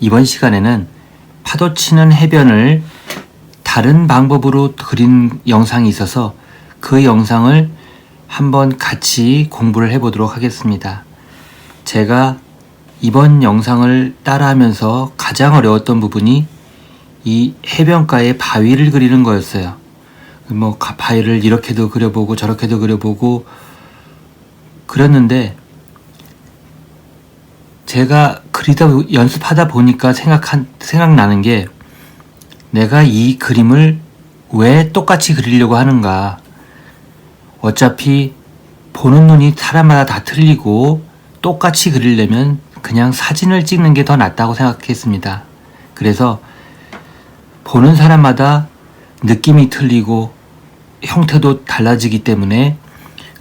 이번 시간에는 파도 치는 해변을 다른 방법으로 그린 영상이 있어서 그 영상을 한번 같이 공부를 해보도록 하겠습니다. 제가 이번 영상을 따라하면서 가장 어려웠던 부분이 이 해변가의 바위를 그리는 거였어요. 바위를 이렇게도 그려보고 저렇게도 그려보고 그렸는데, 제가 그리다 연습하다 보니까 생각나는 게, 내가 이 그림을 왜 똑같이 그리려고 하는가. 어차피 보는 눈이 사람마다 다 틀리고 똑같이 그리려면 그냥 사진을 찍는 게 더 낫다고 생각했습니다. 그래서 보는 사람마다 느낌이 틀리고 형태도 달라지기 때문에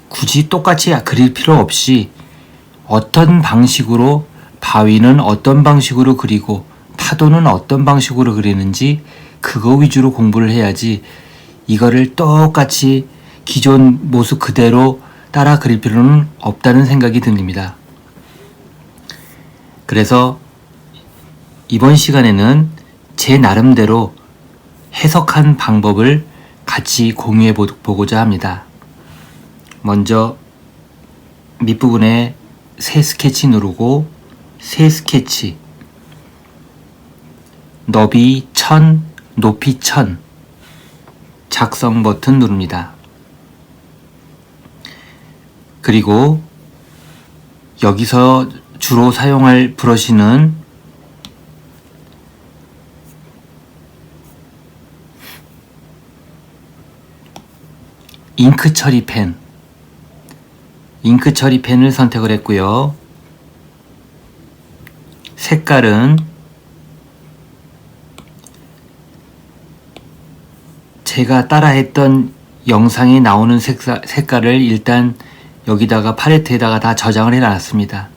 굳이 똑같이 그릴 필요 없이 어떤 방식으로, 바위는 어떤 방식으로 그리고 파도는 어떤 방식으로 그리는지 그거 위주로 공부를 해야지, 이거를 똑같이 기존 모습 그대로 따라 그릴 필요는 없다는 생각이 듭니다. 그래서 이번 시간에는 제 나름대로 해석한 방법을 같이 공유해 보고자 합니다. 먼저 밑부분에 새 스케치 누르고, 새 스케치, 너비 1000, 높이 1000, 작성 버튼 누릅니다. 그리고 여기서 주로 사용할 브러쉬는 잉크 처리 펜, 잉크 처리 펜을 선택을 했고요. 색깔은 제가 따라했던 영상에 나오는 색깔을 일단 여기다가 팔레트에다가 다 저장을 해놨습니다.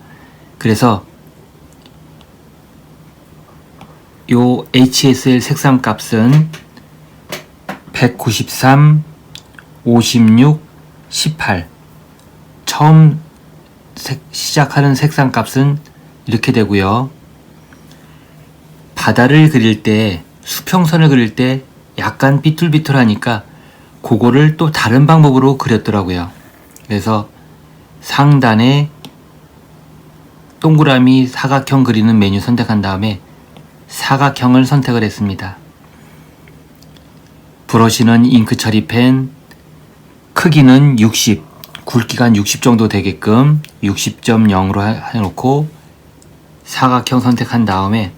그래서 요 HSL 색상 값은 193, 56, 18. 처음 시작하는 색상 값은 이렇게 되고요. 바다를 그릴 때, 수평선을 그릴 때 약간 삐뚤삐뚤하니까 그거를 또 다른 방법으로 그렸더라고요. 그래서 상단에 동그라미 사각형 그리는 메뉴 선택한 다음에 사각형을 선택을 했습니다. 브러쉬는 잉크 처리 펜, 크기는 60, 굵기가 한 60 정도 되게끔 60.0으로 해놓고 사각형 선택한 다음에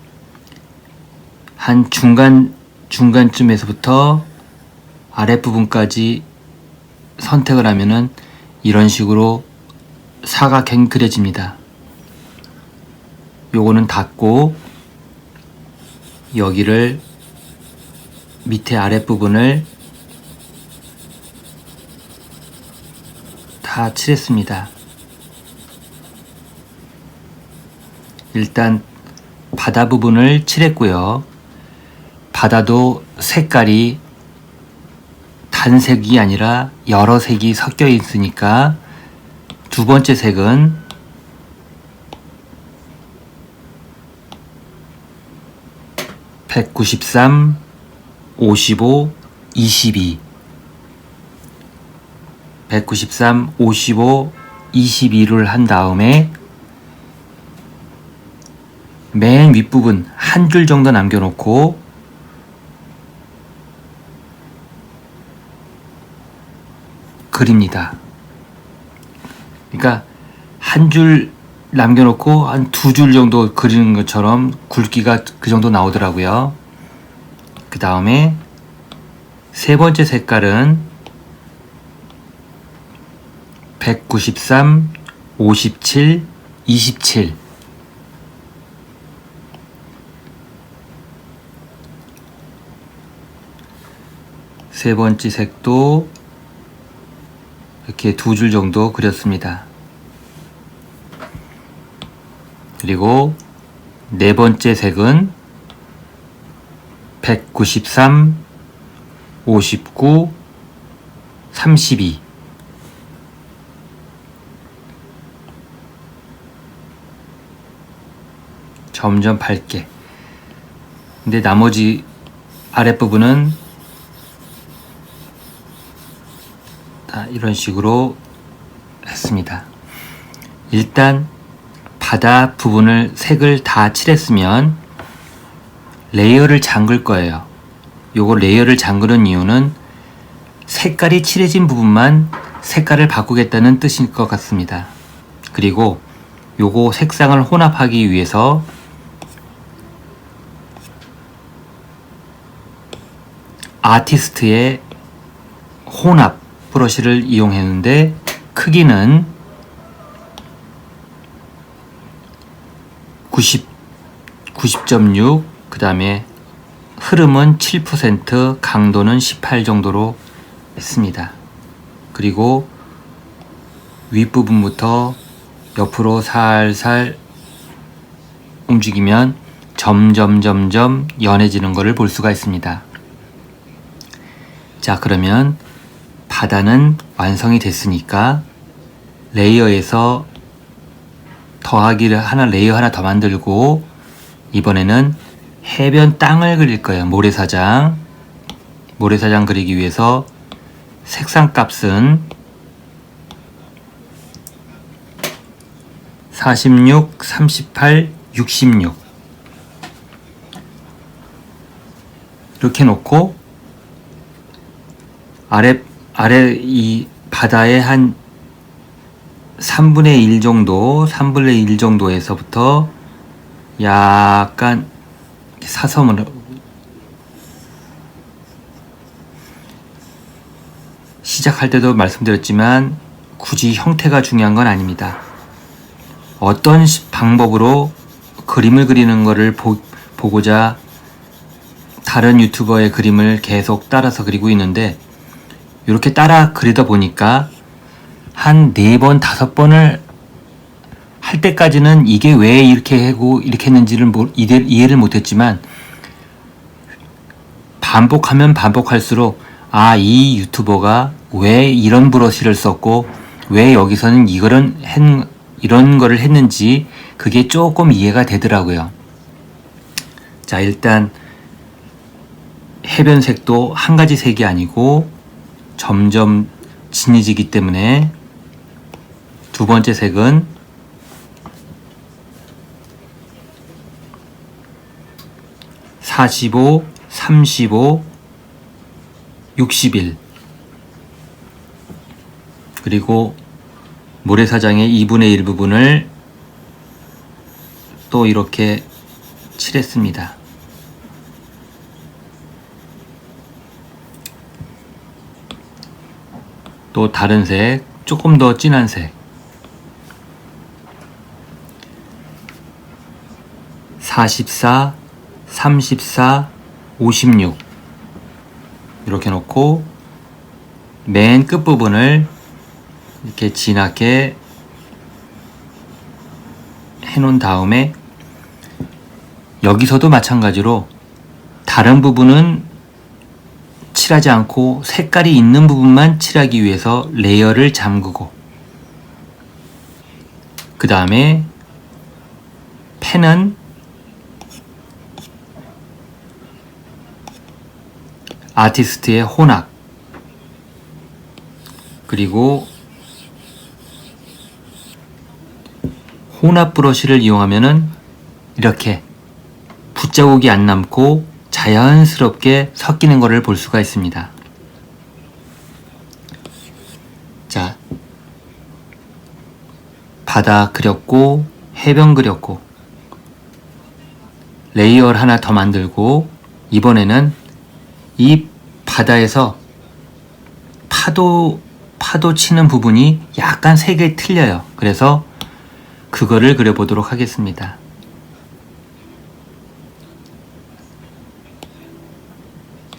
한 중간쯤에서부터 아랫부분까지 선택을 하면은 이런 식으로 사각형이 그려집니다. 요거는 닫고, 여기를 밑에 아랫부분을 다 칠했습니다. 일단 바다 부분을 칠했고요. 바다도 색깔이 단색이 아니라 여러 색이 섞여 있으니까 두 번째 색은 (193, 55, 22) 193, 55, 22를 한 다음에 맨 윗부분 한 줄 정도 남겨놓고 그립니다. 그러니까 한 줄 남겨놓고 한 두 줄 정도 그리는 것처럼 굵기가 그 정도 나오더라고요. 그 다음에 세 번째 색깔은 193, 57, 27. 세 번째 색도 이렇게 두 줄 정도 그렸습니다. 그리고 네 번째 색은 193, 59, 32. 점점 밝게. 근데 나머지 아랫부분은 다 이런 식으로 했습니다. 일단 바다 부분을 색을 다 칠했으면 레이어를 잠글 거예요. 요거 레이어를 잠그는 이유는 색깔이 칠해진 부분만 색깔을 바꾸겠다는 뜻일 것 같습니다. 그리고 요거 색상을 혼합하기 위해서 아티스트의 혼합 브러쉬를 이용했는데 크기는 90.6, 그 다음에 흐름은 7%, 강도는 18 정도로 했습니다. 그리고 윗부분부터 옆으로 살살 움직이면 점점 연해지는 것을 볼 수가 있습니다. 자, 그러면 바다는 완성이 됐으니까 레이어에서 레이어 하나 더 만들고 이번에는 해변 땅을 그릴 거예요. 모래사장 그리기 위해서 색상 값은 46, 38, 66 이렇게 놓고 아래 이 바다의 한 3분의 1 정도에서부터 약간 사선으로 시작할 때도 말씀드렸지만 굳이 형태가 중요한 건 아닙니다. 어떤 방법으로 그림을 그리는 것을 보고자 다른 유튜버의 그림을 계속 따라서 그리고 있는데 이렇게 따라 그리다 보니까 한 4번, 5번을 할 때까지는 이게 왜 이렇게 하고 이렇게 했는지를 이해를 못했지만 반복하면 반복할수록 이 유튜버가 왜 이런 브러쉬를 썼고 왜 여기서는 이런 거를 했는지 그게 조금 이해가 되더라고요. 자, 일단 해변색도 한 가지 색이 아니고 점점 진해지기 때문에 두 번째 색은 45, 35, 61 그리고 모래사장의 2분의 1 부분을 또 이렇게 칠했습니다. 또 다른 색, 조금 더 진한 색 44, 34, 56 이렇게 놓고 맨 끝부분을 이렇게 진하게 해놓은 다음에 여기서도 마찬가지로 다른 부분은 칠하지 않고 색깔이 있는 부분만 칠하기 위해서 레이어를 잠그고 그 다음에 펜은 아티스트의 혼합 그리고 혼합 브러쉬를 이용하면은 이렇게 붓자국이 안 남고 자연스럽게 섞이는 것을 볼 수가 있습니다. 자, 바다 그렸고 해변 그렸고 레이어를 하나 더 만들고 이번에는 이 바다에서 파도 치는 부분이 약간 색이 틀려요. 그래서 그거를 그려보도록 하겠습니다.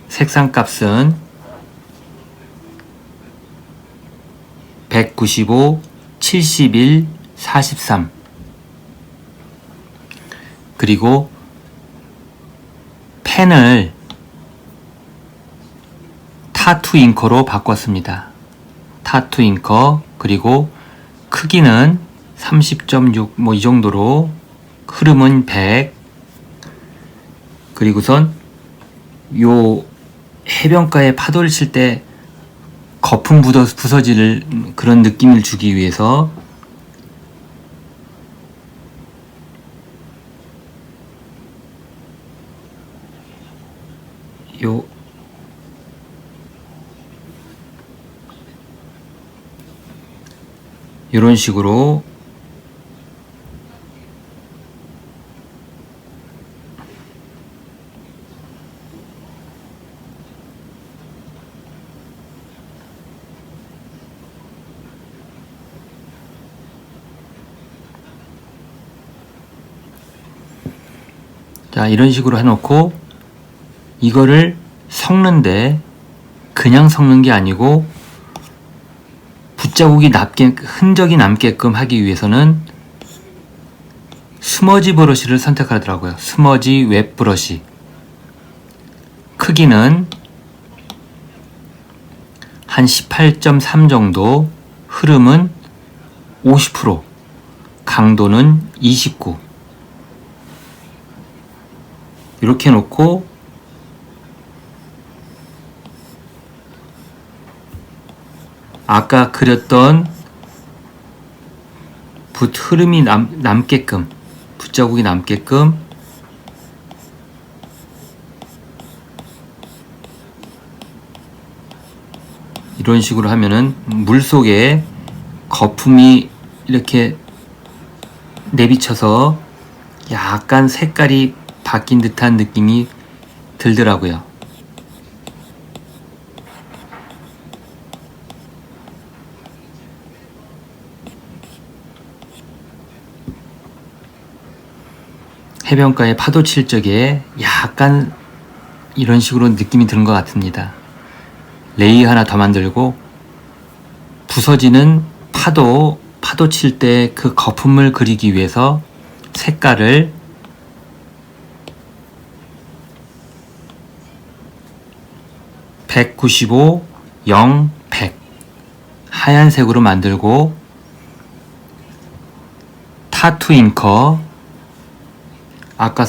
색상 값은 195, 71, 43 그리고 펜을 타투 잉커로 바꿨습니다. 타투 잉커 그리고 크기는 30.6 이 정도로 흐름은 100 그리고선 요 해변가에 파도를 칠 때 거품 부서질 그런 느낌을 주기 위해서 이런 식으로 자, 이런 식으로 해놓고 이거를 섞는데 그냥 섞는 게 아니고 붓자국이 흔적이 남게끔 하기 위해서는 스머지 브러쉬를 선택하더라고요. 스머지 웹 브러쉬. 크기는 한 18.3 정도, 흐름은 50%, 강도는 29. 이렇게 놓고 아까 그렸던 붓 흐름이 남게끔, 붓자국이 남게끔 이런 식으로 하면은 물 속에 거품이 이렇게 내비쳐서 약간 색깔이 바뀐 듯한 느낌이 들더라고요. 해변가에 파도 칠 적에 약간 이런 식으로 느낌이 드는 것 같습니다. 레이 하나 더 만들고 부서지는 파도 칠 때 그 거품을 그리기 위해서 색깔을 (195, 0, 100) 하얀색으로 만들고 타투 잉커 아까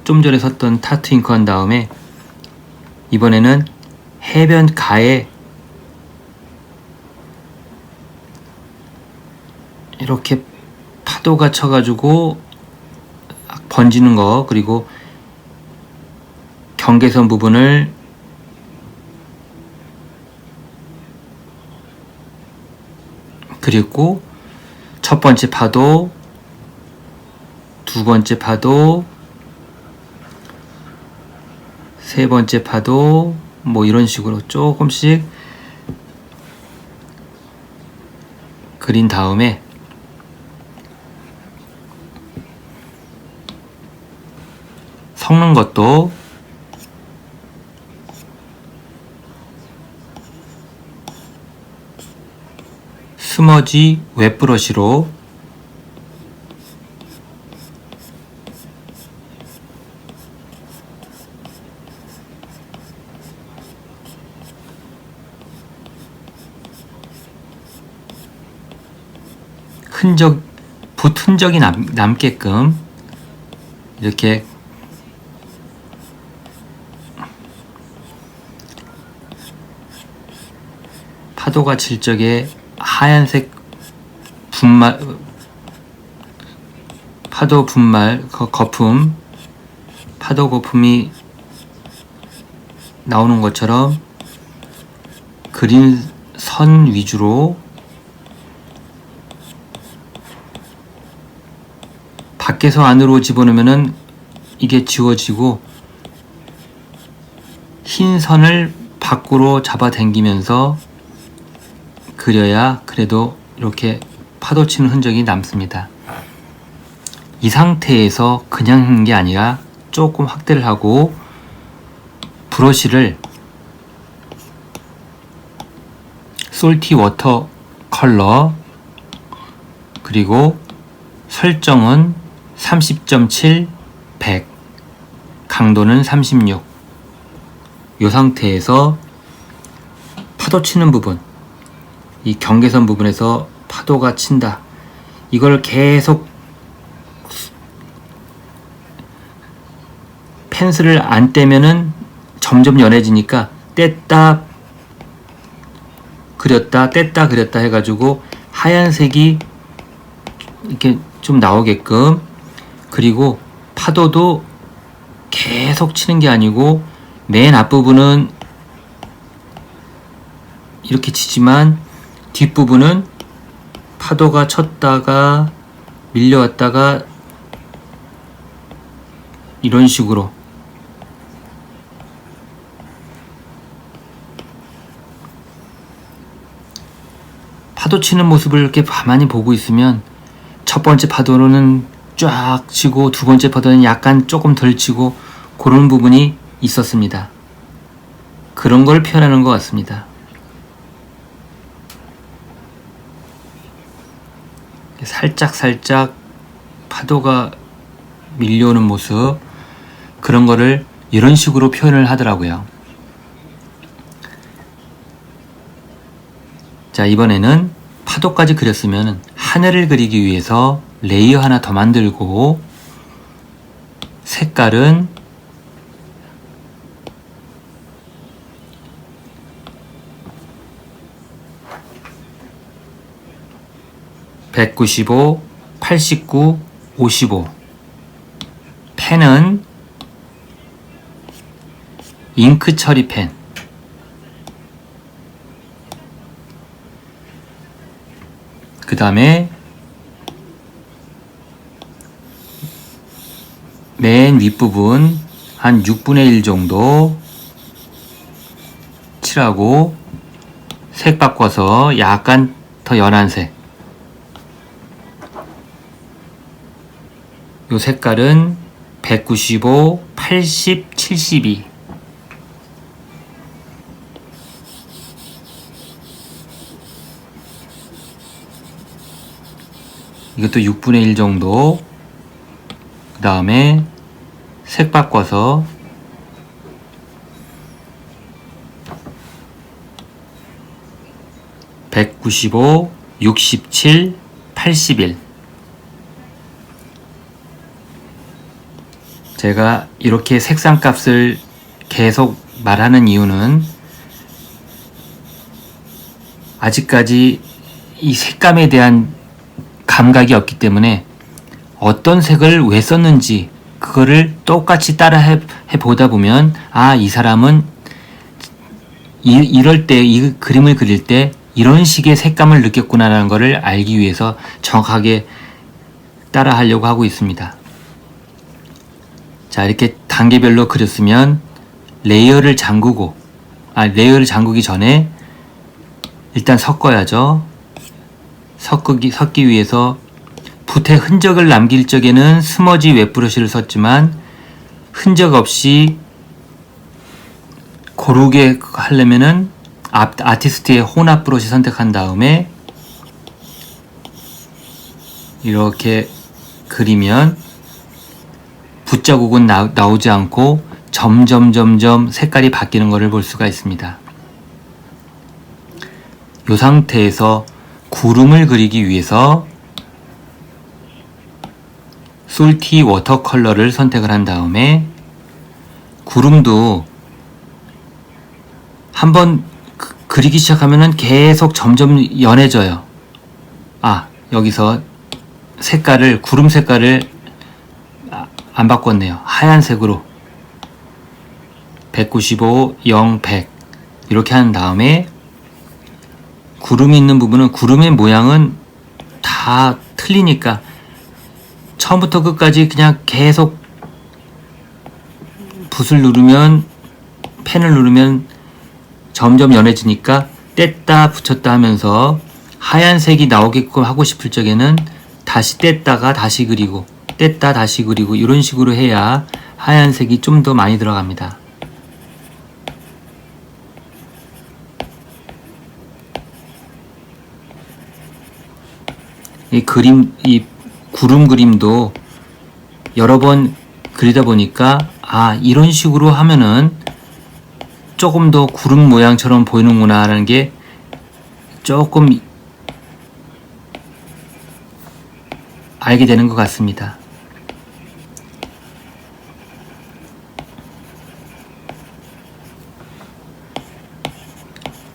좀 전에 썼던 타투 잉커 한 다음에 이번에는 해변가에 이렇게 파도가 쳐가지고 번지는 거, 그리고 경계선 부분을 그리고 첫 번째 파도, 두 번째 파도, 세 번째 파도, 뭐 이런 식으로 조금씩 그린 다음에 섞는 것도 스머지 웹 브러쉬로 붓 흔적이 남게끔 이렇게 파도가 칠 적에 하얀색 파도 분말, 거품, 파도 거품이 나오는 것처럼 그린 선 위주로 밖에서 안으로 집어넣으면은 이게 지워지고 흰 선을 밖으로 잡아당기면서 그려야 그래도 이렇게 파도 치는 흔적이 남습니다. 이 상태에서 그냥 하는 게 아니라 조금 확대를 하고 브러쉬를 솔티 워터 컬러 그리고 설정은 30.7, 100, 강도는 36. 이 상태에서 파도 치는 부분, 이 경계선 부분에서 파도가 친다. 이걸 계속 펜슬을 안 떼면은 점점 연해지니까 뗐다 그렸다 뗐다 그렸다 해가지고 하얀색이 이렇게 좀 나오게끔, 그리고 파도도 계속 치는 게 아니고 맨 앞부분은 이렇게 치지만 뒷부분은 파도가 쳤다가 밀려왔다가 이런 식으로 파도 치는 모습을 이렇게 가만히 보고 있으면 첫 번째 파도로는 쫙 치고 두 번째 파도는 약간 조금 덜 치고 그런 부분이 있었습니다. 그런 걸 표현하는 것 같습니다. 살짝 파도가 밀려오는 모습, 그런 거를 이런 식으로 표현을 하더라고요. 자, 이번에는 파도까지 그렸으면 하늘을 그리기 위해서 레이어 하나 더 만들고, 색깔은 (195, 89, 55) 펜은 잉크 처리 펜, 그 다음에 맨 윗부분 한 6분의 1 정도 칠하고 색 바꿔서 약간 더 연한 색, 요 색깔은 195, 80, 72. 이것도 6분의 1 정도. 그 다음에 색 바꿔서 (195, 67, 81) 제가 이렇게 색상 값을 계속 말하는 이유는 아직까지 이 색감에 대한 감각이 없기 때문에 어떤 색을 왜 썼는지 그거를 똑같이 따라 해보다 보면, 아, 이 사람은 이럴 때, 이 그림을 그릴 때 이런 식의 색감을 느꼈구나라는 것을 알기 위해서 정확하게 따라 하려고 하고 있습니다. 자, 이렇게 단계별로 그렸으면 레이어를 잠그기 전에 일단 섞어야죠. 섞기 위해서 붓의 흔적을 남길 적에는 스머지 웹브러쉬를 썼지만 흔적 없이 고르게 하려면은 아티스트의 혼합 브러쉬 선택한 다음에 이렇게 그리면 붓자국은 나오지 않고 점점 색깔이 바뀌는 것을 볼 수가 있습니다. 이 상태에서 구름을 그리기 위해서 솔티 워터 컬러를 선택을 한 다음에, 구름도 한번 그리기 시작하면은 계속 점점 연해져요. 아, 여기서 구름 색깔을 안 바꿨네요. 하얀색으로 195, 0, 100 이렇게 한 다음에 구름이 있는 부분은 구름의 모양은 다 틀리니까 처음부터 끝까지 그냥 계속 펜을 누르면 점점 연해지니까 뗐다 붙였다 하면서 하얀색이 나오게끔 하고 싶을 적에는 다시 뗐다가 다시 그리고 뗐다 다시 그리고 이런 식으로 해야 하얀색이 좀 더 많이 들어갑니다. 이 구름 그림도 여러 번 그리다 보니까, 아, 이런 식으로 하면은 조금 더 구름 모양처럼 보이는구나 라는 게 조금 알게 되는 것 같습니다.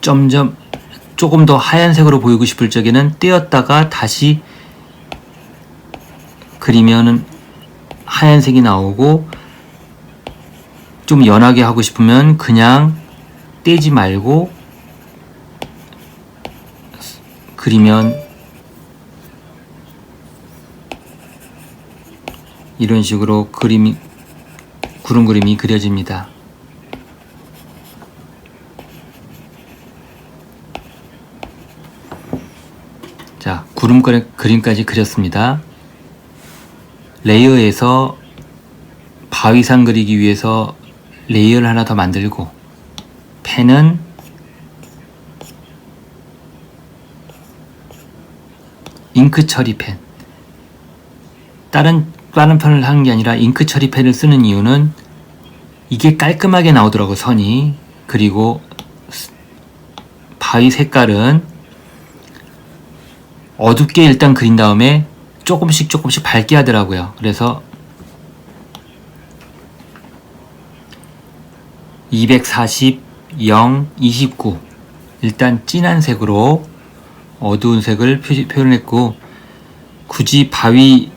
점점 조금 더 하얀색으로 보이고 싶을 적에는 떼었다가 다시 그리면은 하얀색이 나오고, 좀 연하게 하고 싶으면 그냥 떼지 말고 그리면 이런 식으로 구름 그림이 그려집니다. 자, 구름 그림까지 그렸습니다. 레이어에서 바위산 그리기 위해서 레이어를 하나 더 만들고, 펜은 잉크 처리 펜. 다른 펜을 하는 게 아니라 잉크 처리 펜을 쓰는 이유는 이게 깔끔하게 나오더라고, 선이. 그리고 바위 색깔은 어둡게 일단 그린 다음에 조금씩 밝게 하더라고요. 그래서 240, 0, 29 일단 진한 색으로 어두운 색을 표현했고, 굳이 바위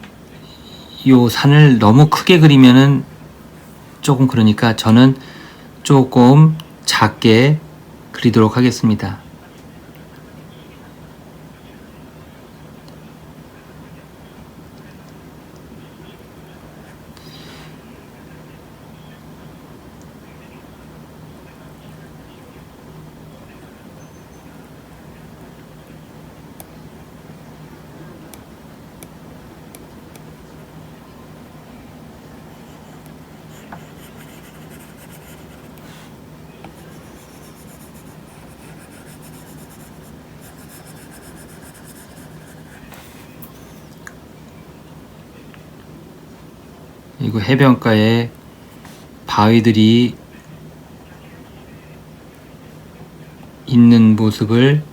요 산을 너무 크게 그리면은 조금 그러니까 저는 조금 작게 그리도록 하겠습니다. 그리고 해변가에 바위들이 있는 모습을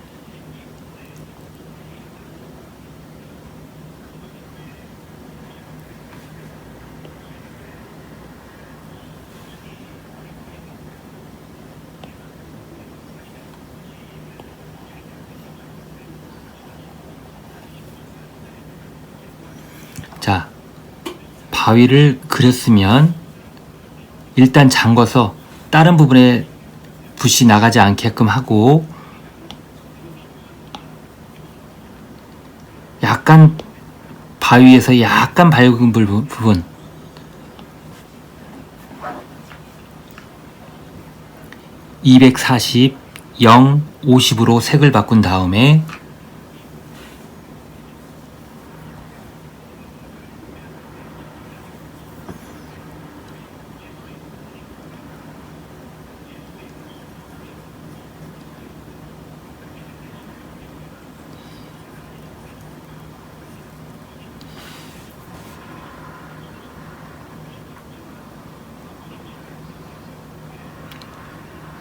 자, 바위를 그렸으면 일단 잠궈서 다른 부분에 붓이 나가지 않게끔 하고, 약간 바위에서 약간 밝은 부분, 240, 0, 50으로 색을 바꾼 다음에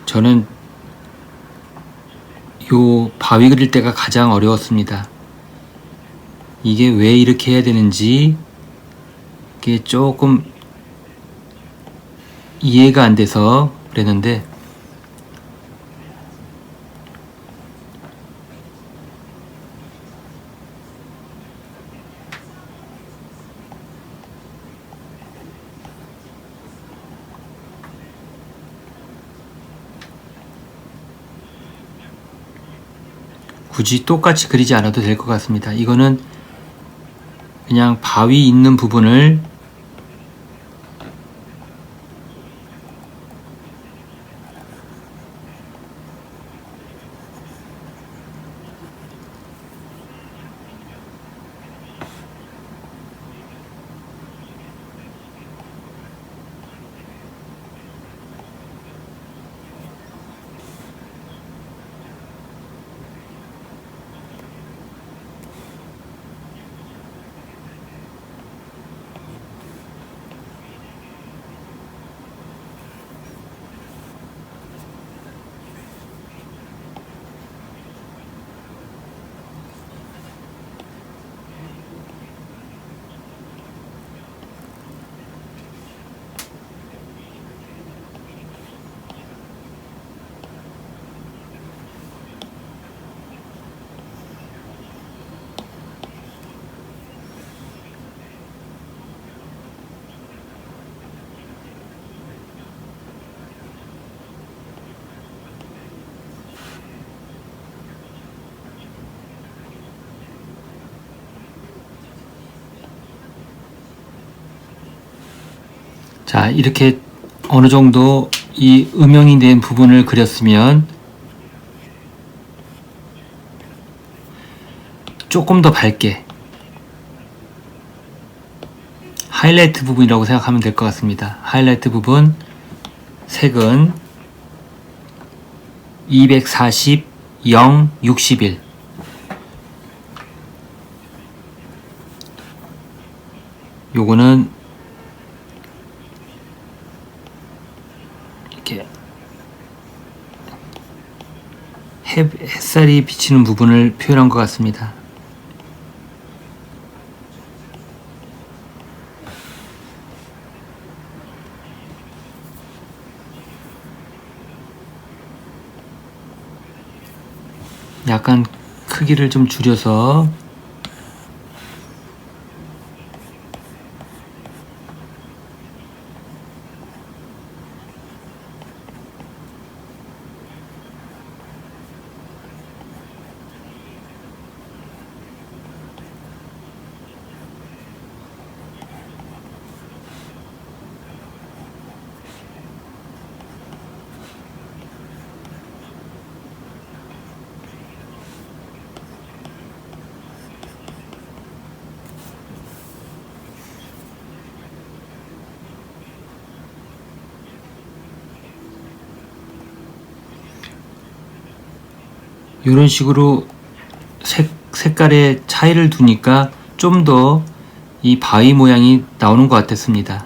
저는 요 바위 그릴 때가 가장 어려웠습니다. 이게 왜 이렇게 해야 되는지 이게 조금 이해가 안 돼서 그랬는데, 굳이 똑같이 그리지 않아도 될 것 같습니다. 이거는 그냥 바위 있는 부분을 자, 이렇게 어느 정도 이 음영이 된 부분을 그렸으면 조금 더 밝게 하이라이트 부분이라고 생각하면 될 것 같습니다. 하이라이트 부분 색은 240, 0, 61. 요거는 이렇게 햇살이 비치는 부분을 표현한 것 같습니다. 약간 크기를 좀 줄여서 이런 식으로 색깔의 차이를 두니까 좀 더 이 바위 모양이 나오는 것 같았습니다.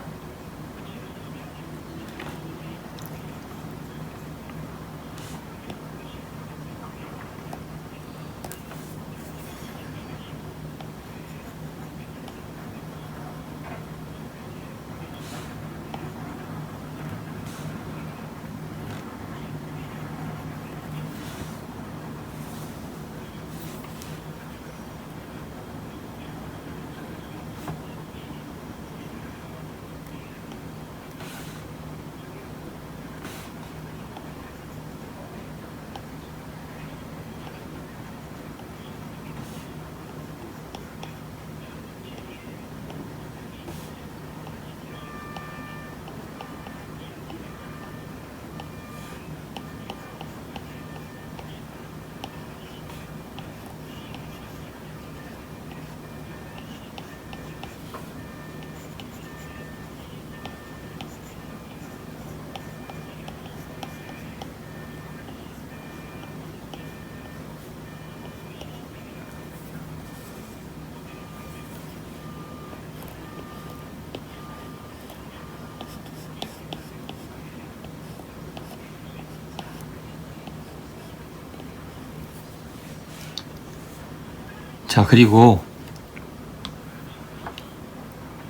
자, 그리고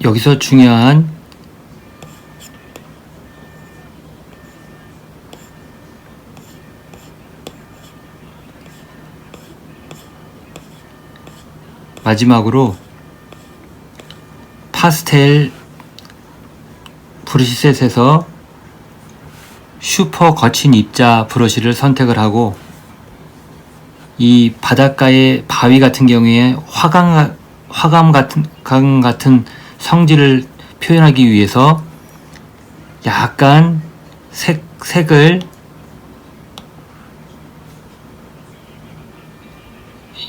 여기서 중요한 마지막으로 파스텔 브러쉬셋에서 슈퍼 거친 입자 브러쉬를 선택을 하고 이 바닷가의 바위 같은 경우에 화감 같은 성질을 표현하기 위해서 약간 색을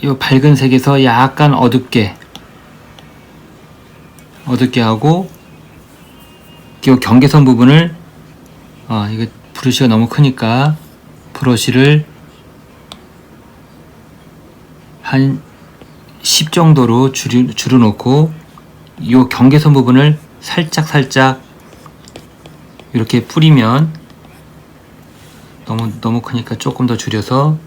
이 밝은 색에서 약간 어둡게 하고 이 경계선 부분을 이거 브러쉬가 너무 크니까 브러쉬를 한 10 정도로 줄여놓고 이 경계선 부분을 살짝 이렇게 뿌리면 너무 크니까 조금 더 줄여서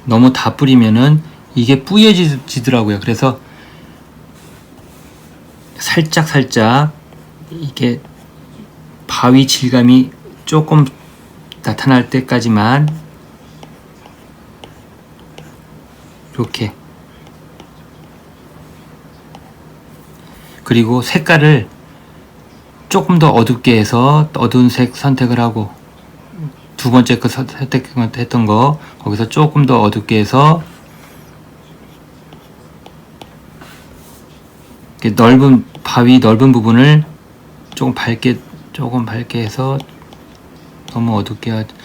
너무 다 뿌리면은 이게 뿌얘지더라고요. 그래서 살짝 이게 바위 질감이 조금 나타날 때까지만 이렇게, 그리고 색깔을 조금 더 어둡게 해서 어두운 색 선택을 하고, 두 번째 거 선택했던 거 거기서 조금 더 어둡게 해서 이렇게 넓은 바위 넓은 부분을 조금 밝게 해서, 너무 어둡게 하지.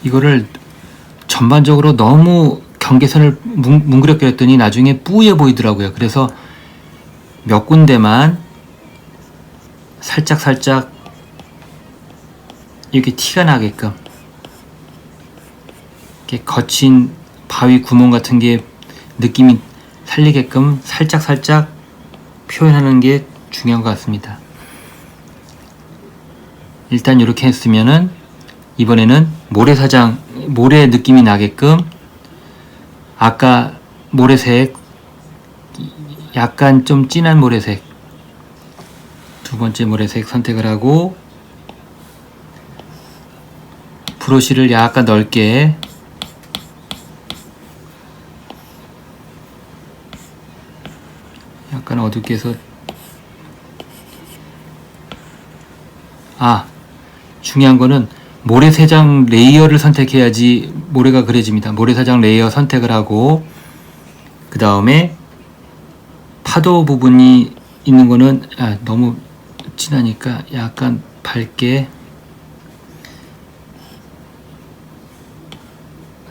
이거를 전반적으로 너무 경계선을 뭉그럽게 했더니 나중에 뿌예 보이더라고요. 그래서 몇 군데만 살짝 이렇게 티가 나게끔, 이렇게 거친 바위 구멍 같은 게 느낌이 살리게끔 살짝 표현하는 게 중요한 것 같습니다. 일단 이렇게 했으면은 이번에는 모래 느낌이 나게끔, 아까 모래색, 약간 좀 진한 모래색, 두 번째 모래색 선택을 하고, 브러쉬를 약간 넓게, 약간 어둡게 해서, 중요한 거는 모래사장 레이어를 선택해야지 모래가 그려집니다. 모래사장 레이어 선택을 하고, 그 다음에 파도 부분이 있는 거는 너무 진하니까 약간 밝게,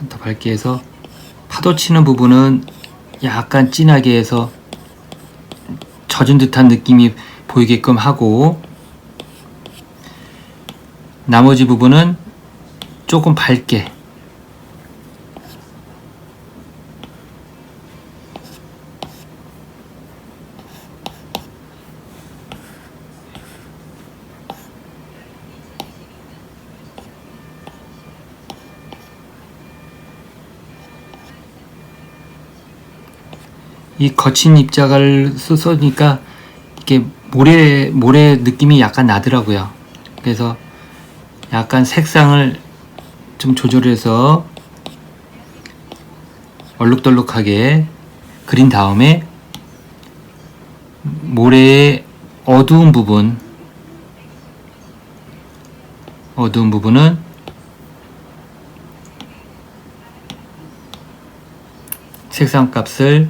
더 밝게 해서, 파도 치는 부분은 약간 진하게 해서 젖은 듯한 느낌이 보이게끔 하고, 나머지 부분은 조금 밝게, 이 거친 입자를 쓰니까 이게 모래 느낌이 약간 나더라고요. 그래서 약간 색상을 좀 조절해서 얼룩덜룩하게 그린 다음에, 모래의 어두운 부분은 색상 값을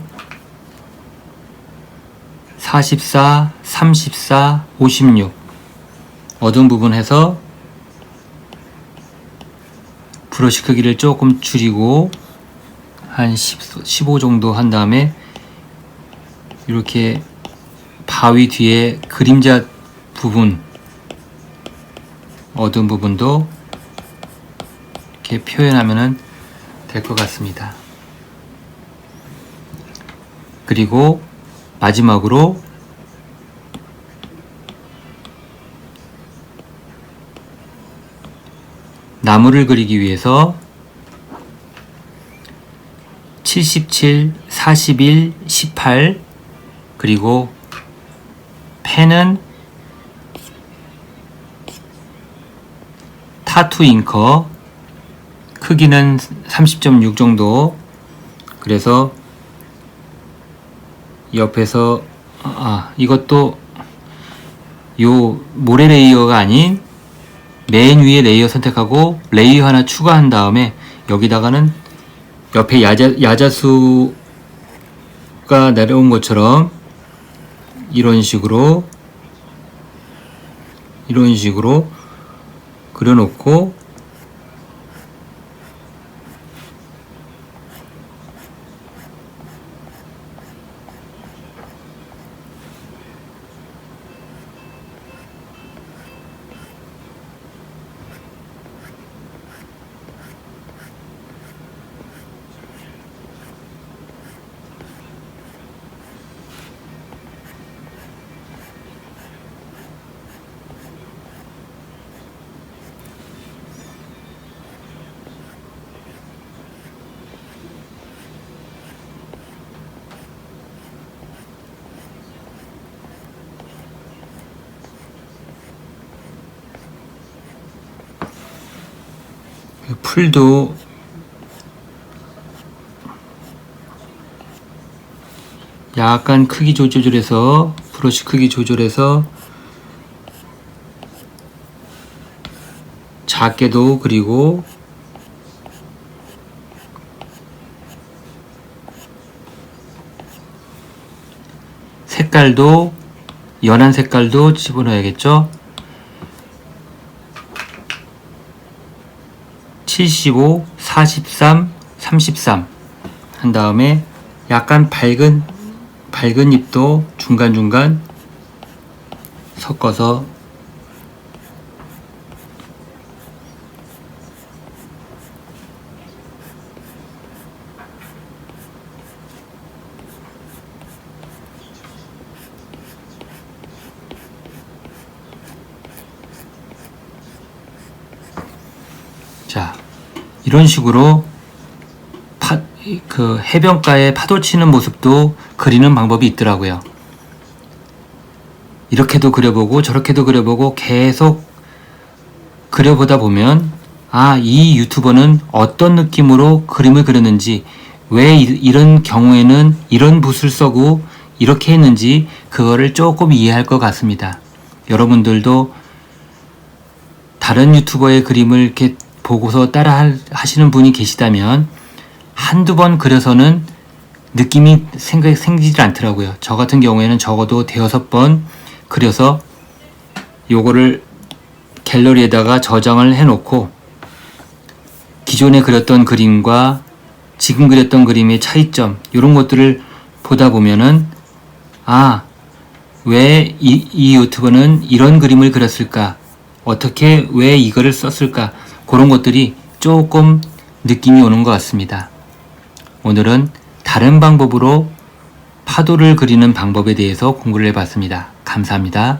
44, 34, 56 어두운 부분 해서 브러쉬 크기를 조금 줄이고 한 15 정도 한 다음에, 이렇게 바위 뒤에 그림자 부분, 어두운 부분도 이렇게 표현하면 될 것 같습니다. 그리고 마지막으로 나무를 그리기 위해서 77, 41, 18, 그리고 펜은 타투 잉커, 크기는 30.6 정도. 그래서 옆에서 이것도 요 모래 레이어가 아닌 맨 위에 레이어 선택하고 레이어 하나 추가한 다음에, 여기다가는 옆에 야자수가 내려온 것처럼 이런 식으로 그려놓고, 풀도 약간 크기 조절해서, 브러쉬 크기 조절해서 작게도 그리고 색깔도 연한 색깔도 집어넣어야겠죠. 75, 43, 33 한 다음에 약간 밝은 잎도 중간중간 섞어서 자, 이런 식으로 그 해변가에 파도 치는 모습도 그리는 방법이 있더라고요. 이렇게도 그려보고 저렇게도 그려보고 계속 그려보다 보면 이 유튜버는 어떤 느낌으로 그림을 그렸는지, 왜 이런 경우에는 이런 붓을 써고 이렇게 했는지 그거를 조금 이해할 것 같습니다. 여러분들도 다른 유튜버의 그림을 이렇게 보고서 따라 하시는 분이 계시다면 한두 번 그려서는 느낌이 생기질 않더라고요. 저 같은 경우에는 적어도 대여섯 번 그려서 요거를 갤러리에다가 저장을 해놓고 기존에 그렸던 그림과 지금 그렸던 그림의 차이점, 이런 것들을 보다 보면은 왜 이 유튜버는 이런 그림을 그렸을까, 어떻게 왜 이거를 썼을까, 그런 것들이 조금 느낌이 오는 것 같습니다. 오늘은 다른 방법으로 파도를 그리는 방법에 대해서 공부를 해봤습니다. 감사합니다.